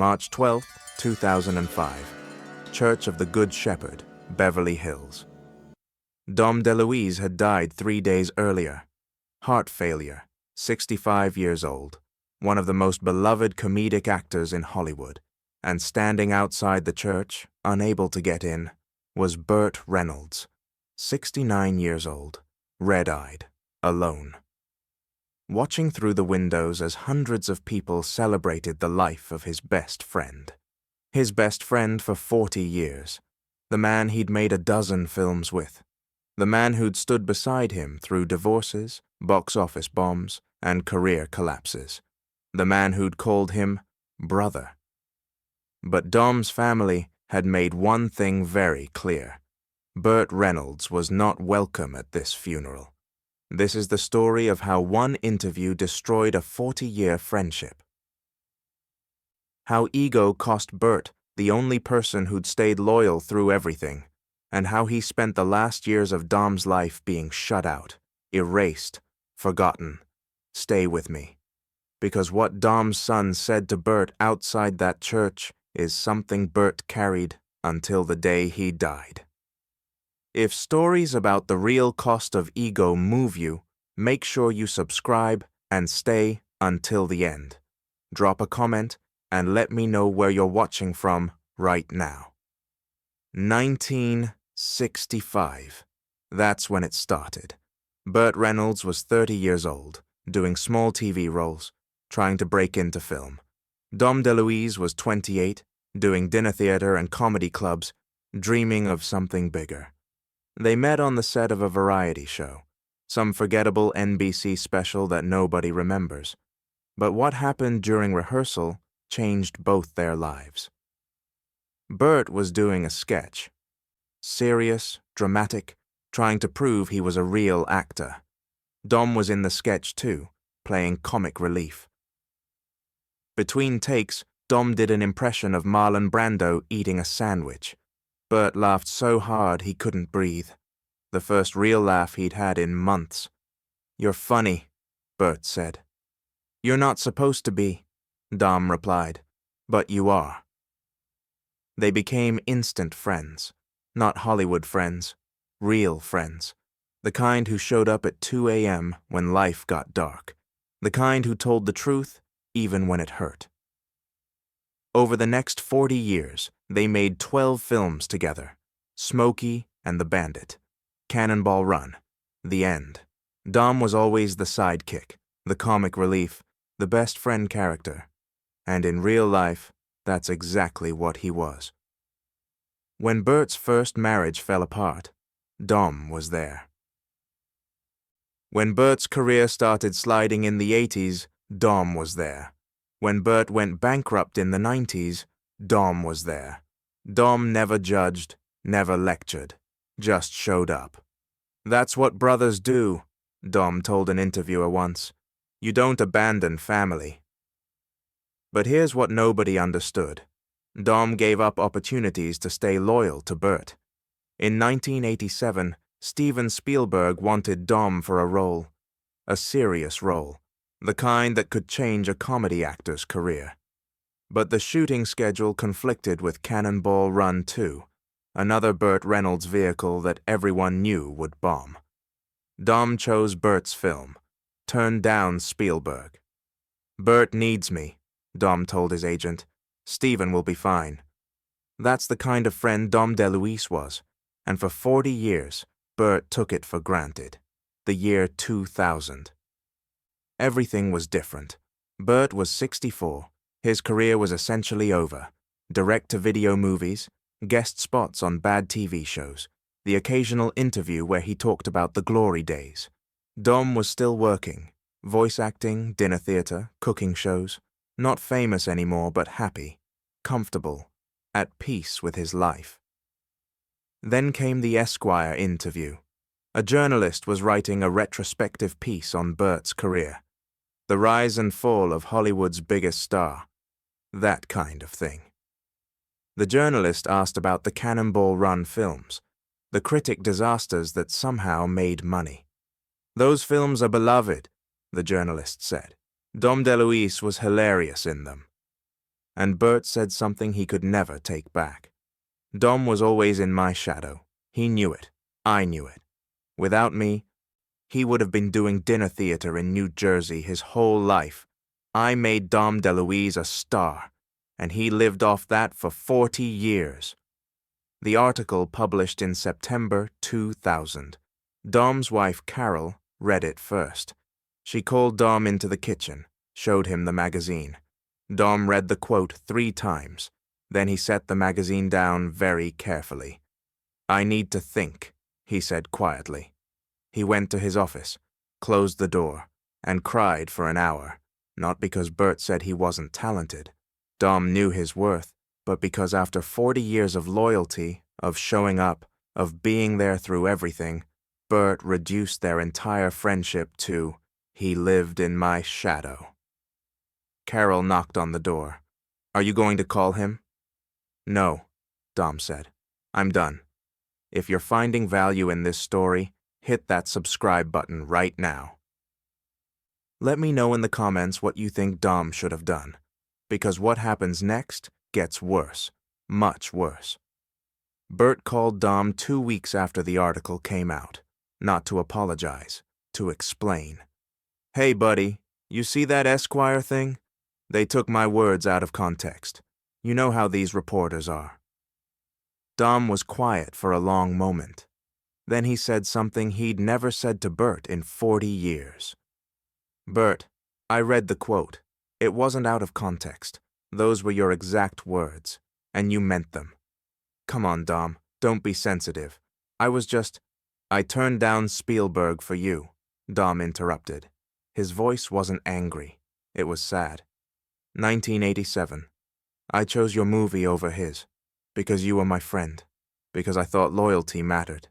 March 12, 2005. Church of the Good Shepherd, Beverly Hills. Dom DeLuise had died 3 days earlier. Heart failure, 65 years old, one of the most beloved comedic actors in Hollywood, and standing outside the church, unable to get in, was Burt Reynolds, 69 years old, red-eyed, alone. Watching through the windows as hundreds of people celebrated the life of his best friend. His best friend for 40 years, the man he'd made a dozen films with, the man who'd stood beside him through divorces, box office bombs, and career collapses, the man who'd called him brother. But Dom's family had made one thing very clear. Burt Reynolds was not welcome at this funeral. This is the story of how one interview destroyed a 40-year friendship. How ego cost Burt the only person who'd stayed loyal through everything, and how he spent the last years of Dom's life being shut out, erased, forgotten. Stay with me. Because what Dom's son said to Burt outside that church is something Burt carried until the day he died. If stories about the real cost of ego move you, make sure you subscribe and stay until the end. Drop a comment and let me know where you're watching from right now. 1965. That's when it started. Burt Reynolds was 30 years old, doing small TV roles, trying to break into film. Dom DeLuise was 28, doing dinner theater and comedy clubs, dreaming of something bigger. They met on the set of a variety show, some forgettable NBC special that nobody remembers. But what happened during rehearsal changed both their lives. Burt was doing a sketch. Serious, dramatic, trying to prove he was a real actor. Dom was in the sketch too, playing comic relief. Between takes, Dom did an impression of Marlon Brando eating a sandwich. Burt laughed so hard he couldn't breathe. The first real laugh he'd had in months. "You're funny," Burt said. "You're not supposed to be," Dom replied, "but you are." They became instant friends. Not Hollywood friends, real friends. The kind who showed up at 2 a.m. when life got dark. The kind who told the truth even when it hurt. Over the next 40 years, they made 12 films together. Smokey and the Bandit, Cannonball Run, The End. Dom was always the sidekick, the comic relief, the best friend character. And in real life, that's exactly what he was. When Burt's first marriage fell apart, Dom was there. When Burt's career started sliding in the 80s, Dom was there. When Burt went bankrupt in the 90s, Dom was there. Dom never judged, never lectured, just showed up. "That's what brothers do," Dom told an interviewer once. "You don't abandon family." But here's what nobody understood. Dom gave up opportunities to stay loyal to Burt. In 1987, Steven Spielberg wanted Dom for a role, a serious role. The kind that could change a comedy actor's career. But the shooting schedule conflicted with Cannonball Run 2, another Burt Reynolds vehicle that everyone knew would bomb. Dom chose Burt's film, turned down Spielberg. "Burt needs me," Dom told his agent. "Steven will be fine." That's the kind of friend Dom DeLuise was, and for 40 years, Burt took it for granted. The year 2000. Everything was different. Burt was 64. His career was essentially over. Direct-to-video movies, guest spots on bad TV shows, the occasional interview where he talked about the glory days. Dom was still working, voice acting, dinner theater, cooking shows, not famous anymore but happy, comfortable, at peace with his life. Then came the Esquire interview. A journalist was writing a retrospective piece on Burt's career. The rise and fall of Hollywood's biggest star. That kind of thing. The journalist asked about the Cannonball Run films, the critic disasters that somehow made money. "Those films are beloved," the journalist said. "Dom DeLuise was hilarious in them." and Burt said something he could never take back. Dom was always in my shadow. He knew it. I knew it. Without me, he would have been doing dinner theater in New Jersey his whole life. I made Dom DeLuise a star, and he lived off that for 40 years. The article published in September 2000. Dom's wife, Carol, read it first. She called Dom into the kitchen, showed him the magazine. Dom read the quote 3 times. Then he set the magazine down very carefully. "I need to think," he said quietly. He went to his office, closed the door, and cried for an hour, not because Burt said he wasn't talented. Dom knew his worth, but because after 40 years of loyalty, of showing up, of being there through everything, Burt reduced their entire friendship to, "He lived in my shadow." Carol knocked on the door. "Are you going to call him?" "No," Dom said. "I'm done. If you're finding value in this story, hit that subscribe button right now." Let me know in the comments what you think Dom should have done, because what happens next gets worse, much worse. Burt called Dom 2 weeks after the article came out, not to apologize, to explain. "Hey, buddy, you see that Esquire thing? They took my words out of context. You know how these reporters are." Dom was quiet for a long moment. Then he said something he'd never said to Burt in 40 years. "Burt, I read the quote. It wasn't out of context. Those were your exact words, and you meant them." "Come on, Dom, don't be sensitive. I turned down Spielberg for you," Dom interrupted. His voice wasn't angry. It was sad. 1987. I chose your movie over his, because you were my friend, because I thought loyalty mattered."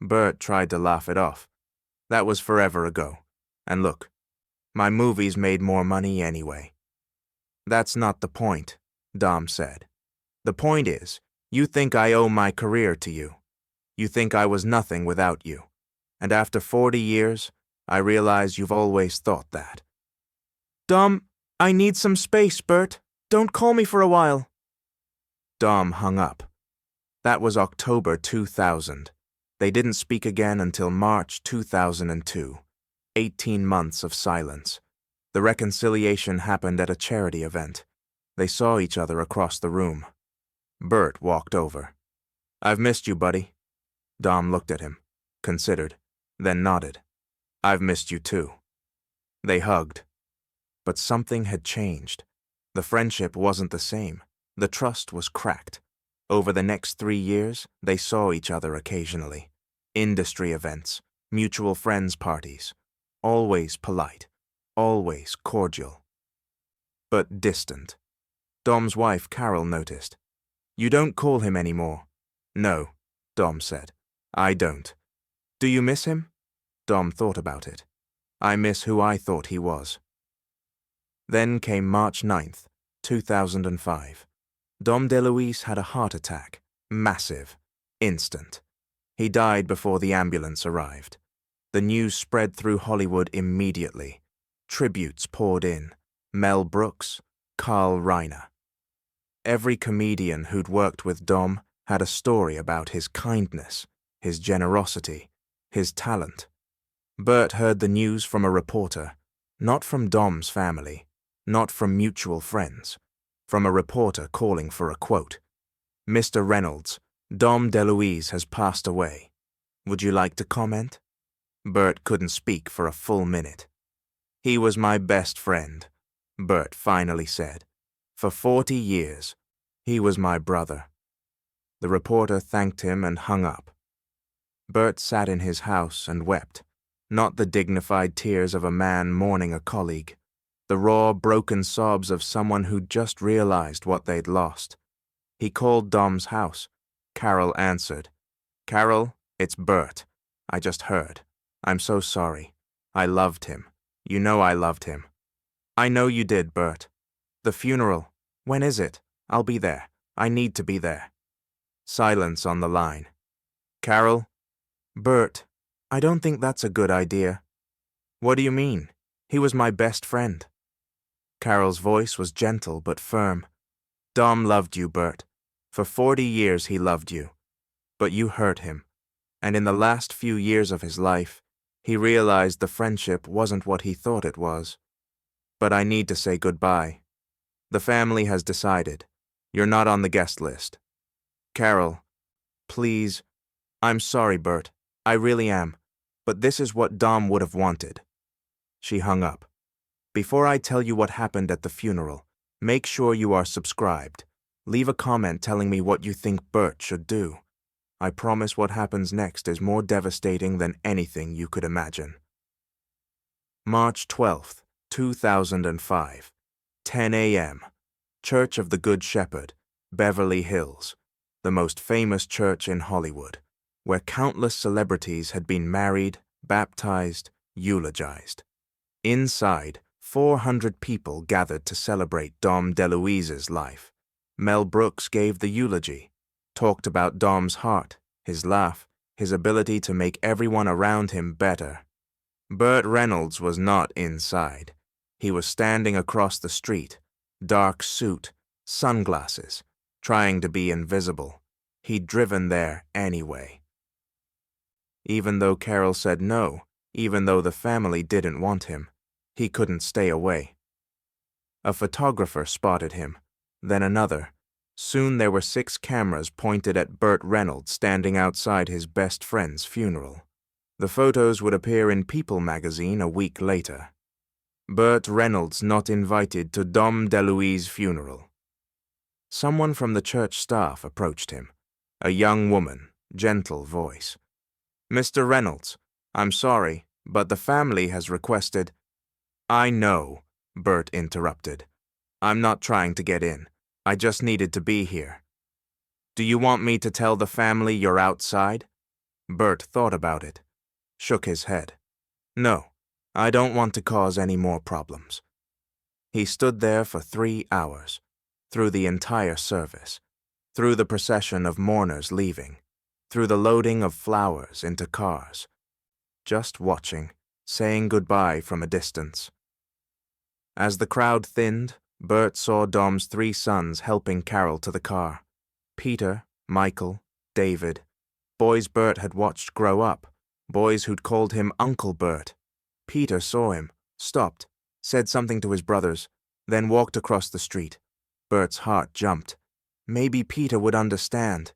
Burt tried to laugh it off. "That was forever ago. And look, my movies made more money anyway." "That's not the point," Dom said. "The point is, you think I owe my career to you. You think I was nothing without you. And after 40 years, I realize you've always thought that." "Dom, I need some space, Burt. Don't call me for a while." Dom hung up. That was October 2000. They didn't speak again until March 2002. 18 months of silence. The reconciliation happened at a charity event. They saw each other across the room. Burt walked over. "I've missed you, buddy." Dom looked at him, considered, then nodded. "I've missed you too." They hugged. But something had changed. The friendship wasn't the same. The trust was cracked. Over the next 3 years, they saw each other occasionally. Industry events, mutual friends' parties. Always polite, always cordial. But distant. Dom's wife, Carol, noticed. "You don't call him anymore." "No," Dom said. "I don't." "Do you miss him?" Dom thought about it. "I miss who I thought he was." Then came March 9th, 2005. Dom DeLuise had a heart attack. Massive. Instant. He died before the ambulance arrived. The news spread through Hollywood immediately. Tributes poured in. Mel Brooks, Carl Reiner. Every comedian who'd worked with Dom had a story about his kindness, his generosity, his talent. Burt heard the news from a reporter, not from Dom's family, not from mutual friends, from a reporter calling for a quote. "Mr. Reynolds, Dom DeLuise has passed away. Would you like to comment?" Burt couldn't speak for a full minute. "He was my best friend," Burt finally said. "For 40 years. He was my brother." The reporter thanked him and hung up. Burt sat in his house and wept, not the dignified tears of a man mourning a colleague, the raw, broken sobs of someone who'd just realized what they'd lost. He called Dom's house. Carol answered. "Carol, it's Burt. I just heard. I'm so sorry. I loved him. You know I loved him." "I know you did, Burt. The funeral. When is it? I'll be there. I need to be there." Silence on the line. "Carol?" "Burt, I don't think that's a good idea." "What do you mean? He was my best friend." Carol's voice was gentle but firm. Dom loved you, Burt. For 40 years he loved you. But you hurt him. And in the last few years of his life, he realized the friendship wasn't what he thought it was. But I need to say goodbye. The family has decided. You're not on the guest list. Carol, please. I'm sorry, Burt. I really am. But this is what Dom would have wanted. She hung up. Before I tell you what happened at the funeral, make sure you are subscribed. Leave a comment telling me what you think Burt should do. I promise what happens next is more devastating than anything you could imagine. March 12th, 2005, 10 a.m. Church of the Good Shepherd, Beverly Hills, the most famous church in Hollywood, where countless celebrities had been married, baptized, eulogized. Inside, 400 people gathered to celebrate Dom DeLuise's life. Mel Brooks gave the eulogy, talked about Dom's heart, his laugh, his ability to make everyone around him better. Burt Reynolds was not inside. He was standing across the street, dark suit, sunglasses, trying to be invisible. He'd driven there anyway. Even though Carol said no, even though the family didn't want him, he couldn't stay away. A photographer spotted him, then another. Soon there were 6 cameras pointed at Burt Reynolds standing outside his best friend's funeral. The photos would appear in People magazine a week later. Burt Reynolds not invited to Dom DeLuise's funeral. Someone from the church staff approached him. A young woman, gentle voice. Mr. Reynolds, I'm sorry, but the family has requested— I know, Burt interrupted. I'm not trying to get in. I just needed to be here. Do you want me to tell the family you're outside? Burt thought about it, shook his head. No, I don't want to cause any more problems. He stood there for 3 hours, through the entire service, through the procession of mourners leaving, through the loading of flowers into cars, just watching, saying goodbye from a distance. As the crowd thinned, Burt saw Dom's 3 sons helping Carol to the car. Peter, Michael, David, boys Burt had watched grow up, boys who'd called him Uncle Burt. Peter saw him, stopped, said something to his brothers, then walked across the street. Burt's heart jumped. Maybe Peter would understand.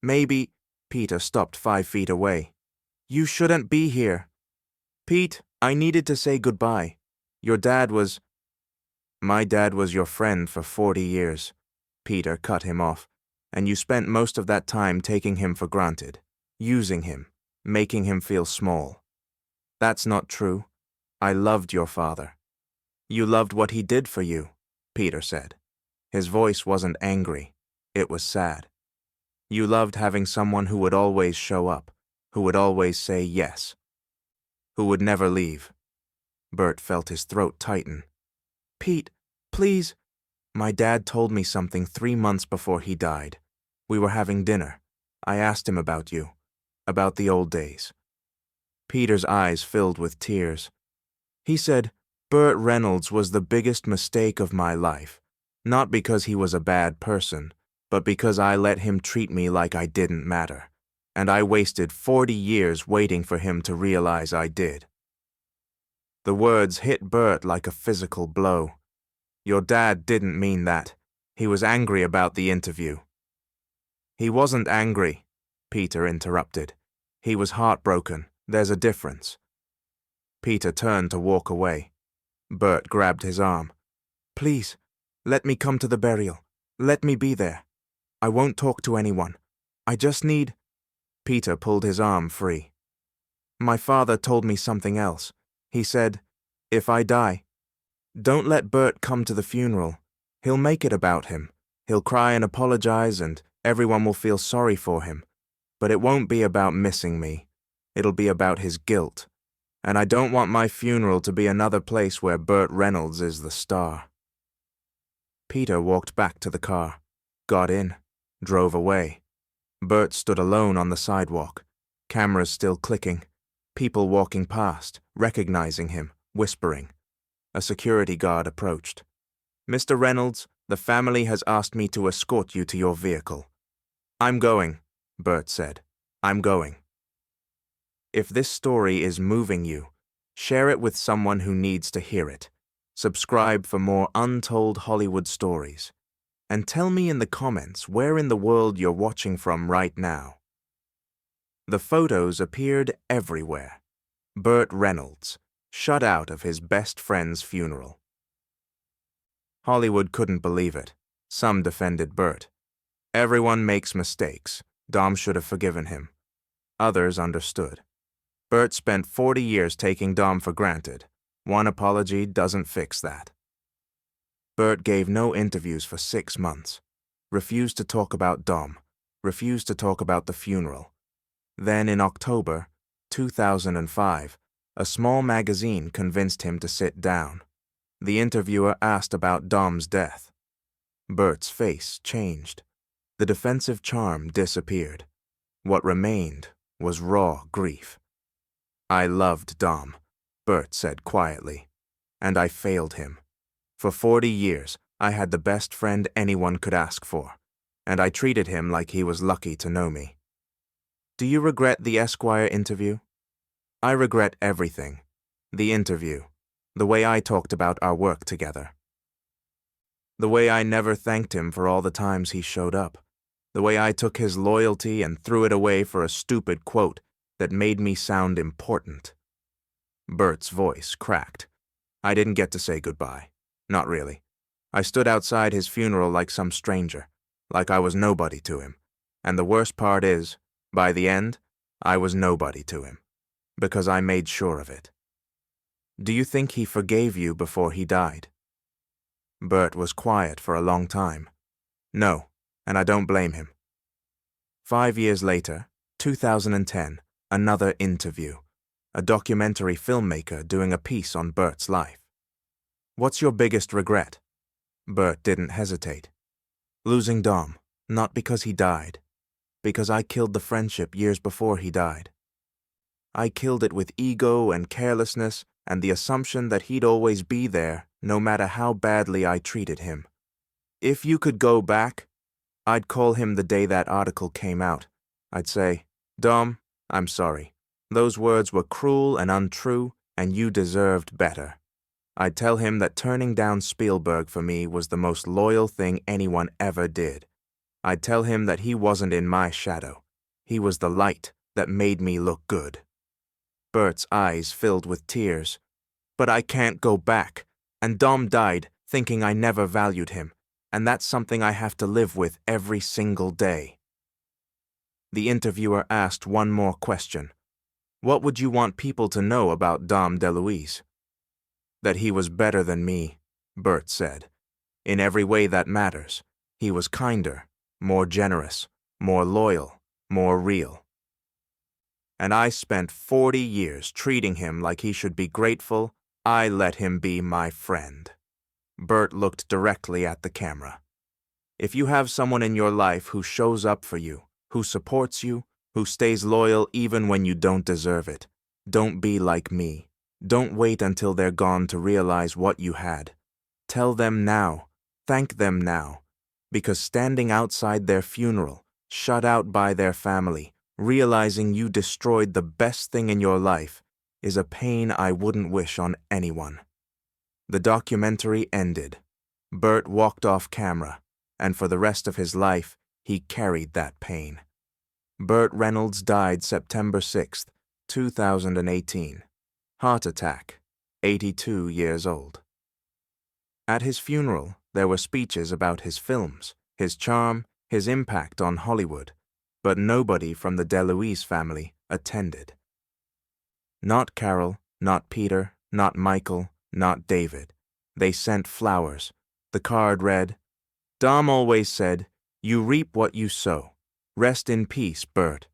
Maybe— Peter stopped 5 feet away. You shouldn't be here. Pete, I needed to say goodbye. Your dad was— My dad was your friend for 40 years. Peter cut him off. And you spent most of that time taking him for granted, using him, making him feel small. That's not true. I loved your father. You loved what he did for you, Peter said. His voice wasn't angry. It was sad. You loved having someone who would always show up, who would always say yes, who would never leave. Burt felt his throat tighten. Pete, please. My dad told me something 3 months before he died. We were having dinner. I asked him about you, about the old days. Peter's eyes filled with tears. He said, Burt Reynolds was the biggest mistake of my life, not because he was a bad person, but because I let him treat me like I didn't matter, and I wasted 40 years waiting for him to realize I did. The words hit Burt like a physical blow. Your dad didn't mean that. He was angry about the interview. He wasn't angry, Peter interrupted. He was heartbroken. There's a difference. Peter turned to walk away. Burt grabbed his arm. Please, let me come to the burial. Let me be there. I won't talk to anyone. I just need— Peter pulled his arm free. My father told me something else. He said, if I die, don't let Burt come to the funeral. He'll make it about him. He'll cry and apologize and everyone will feel sorry for him. But it won't be about missing me. It'll be about his guilt. And I don't want my funeral to be another place where Burt Reynolds is the star. Peter walked back to the car, got in, drove away. Burt stood alone on the sidewalk, cameras still clicking, people walking past, recognizing him, whispering. A security guard approached. "Mr. Reynolds, the family has asked me to escort you to your vehicle." "I'm going," Burt said. "I'm going." If this story is moving you, share it with someone who needs to hear it. Subscribe for more untold Hollywood stories. And tell me in the comments where in the world you're watching from right now. The photos appeared everywhere. Burt Reynolds, shut out of his best friend's funeral. Hollywood couldn't believe it. Some defended Burt. Everyone makes mistakes. Dom should have forgiven him. Others understood. Burt spent 40 years taking Dom for granted. One apology doesn't fix that. Burt gave no interviews for 6 months, refused to talk about Dom, refused to talk about the funeral. Then in October 2005, a small magazine convinced him to sit down. The interviewer asked about Dom's death. Burt's face changed. The defensive charm disappeared. What remained was raw grief. "I loved Dom," Burt said quietly, "and I failed him. For 40 years, I had the best friend anyone could ask for, and I treated him like he was lucky to know me." Do you regret the Esquire interview? I regret everything. The interview, the way I talked about our work together. The way I never thanked him for all the times he showed up. The way I took his loyalty and threw it away for a stupid quote that made me sound important. Burt's voice cracked. I didn't get to say goodbye. Not really. I stood outside his funeral like some stranger, like I was nobody to him. And the worst part is, by the end, I was nobody to him, because I made sure of it. Do you think he forgave you before he died? Burt was quiet for a long time. No, and I don't blame him. 5 years later, 2010, another interview. A documentary filmmaker doing a piece on Burt's life. "What's your biggest regret?" Burt didn't hesitate. "Losing Dom, not because he died, because I killed the friendship years before he died. I killed it with ego and carelessness and the assumption that he'd always be there, no matter how badly I treated him. If you could go back, I'd call him the day that article came out. I'd say, 'Dom, I'm sorry. Those words were cruel and untrue, and you deserved better.' I'd tell him that turning down Spielberg for me was the most loyal thing anyone ever did. I'd tell him that he wasn't in my shadow. He was the light that made me look good." Burt's eyes filled with tears. "But I can't go back, and Dom died thinking I never valued him, and that's something I have to live with every single day." The interviewer asked one more question. "What would you want people to know about Dom DeLuise?" "That he was better than me," Burt said. "In every way that matters. He was kinder, more generous, more loyal, more real. And I spent 40 years treating him like he should be grateful I let him be my friend." Burt looked directly at the camera. If you have someone in your life who shows up for you, who supports you, who stays loyal even when you don't deserve it, don't be like me. Don't wait until they're gone to realize what you had. Tell them now. Thank them now. Because standing outside their funeral, shut out by their family, realizing you destroyed the best thing in your life, is a pain I wouldn't wish on anyone. The documentary ended. Burt walked off camera, and for the rest of his life, he carried that pain. Burt Reynolds died September 6, 2018. Heart attack, 82 years old. At his funeral, there were speeches about his films, his charm, his impact on Hollywood, but nobody from the DeLuise family attended. Not Carol, not Peter, not Michael, not David. They sent flowers. The card read, "Dom always said, 'You reap what you sow.' Rest in peace, Burt."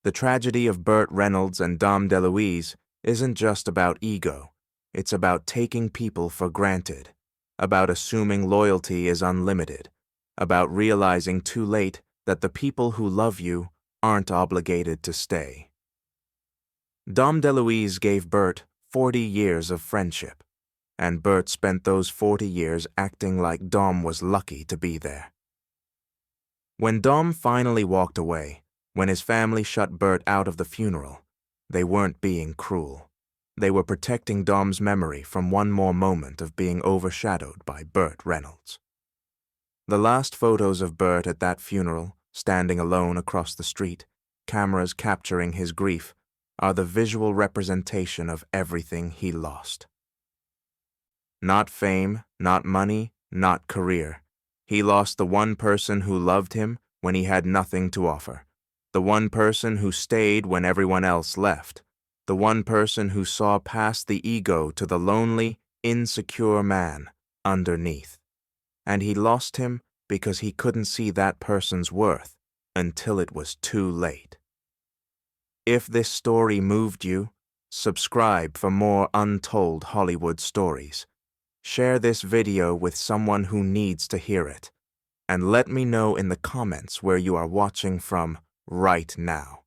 The tragedy of Burt Reynolds and Dom DeLuise isn't just about ego. It's about taking people for granted, about assuming loyalty is unlimited, about realizing too late that the people who love you aren't obligated to stay. Dom DeLuise gave Burt 40 years of friendship. and Burt spent those 40 years acting like Dom was lucky to be there. When Dom finally walked away, when his family shut Burt out of the funeral, they weren't being cruel. They were protecting Dom's memory from one more moment of being overshadowed by Burt Reynolds. The last photos of Burt at that funeral, standing alone across the street, cameras capturing his grief, are the visual representation of everything he lost. Not fame, not money, not career. He lost the one person who loved him when he had nothing to offer, the one person who stayed when everyone else left, the one person who saw past the ego to the lonely, insecure man underneath. And he lost him because he couldn't see that person's worth until it was too late. If this story moved you, subscribe for more untold Hollywood stories. Share this video with someone who needs to hear it, and let me know in the comments where you are watching from right now.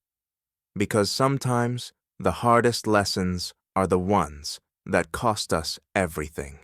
Because sometimes the hardest lessons are the ones that cost us everything.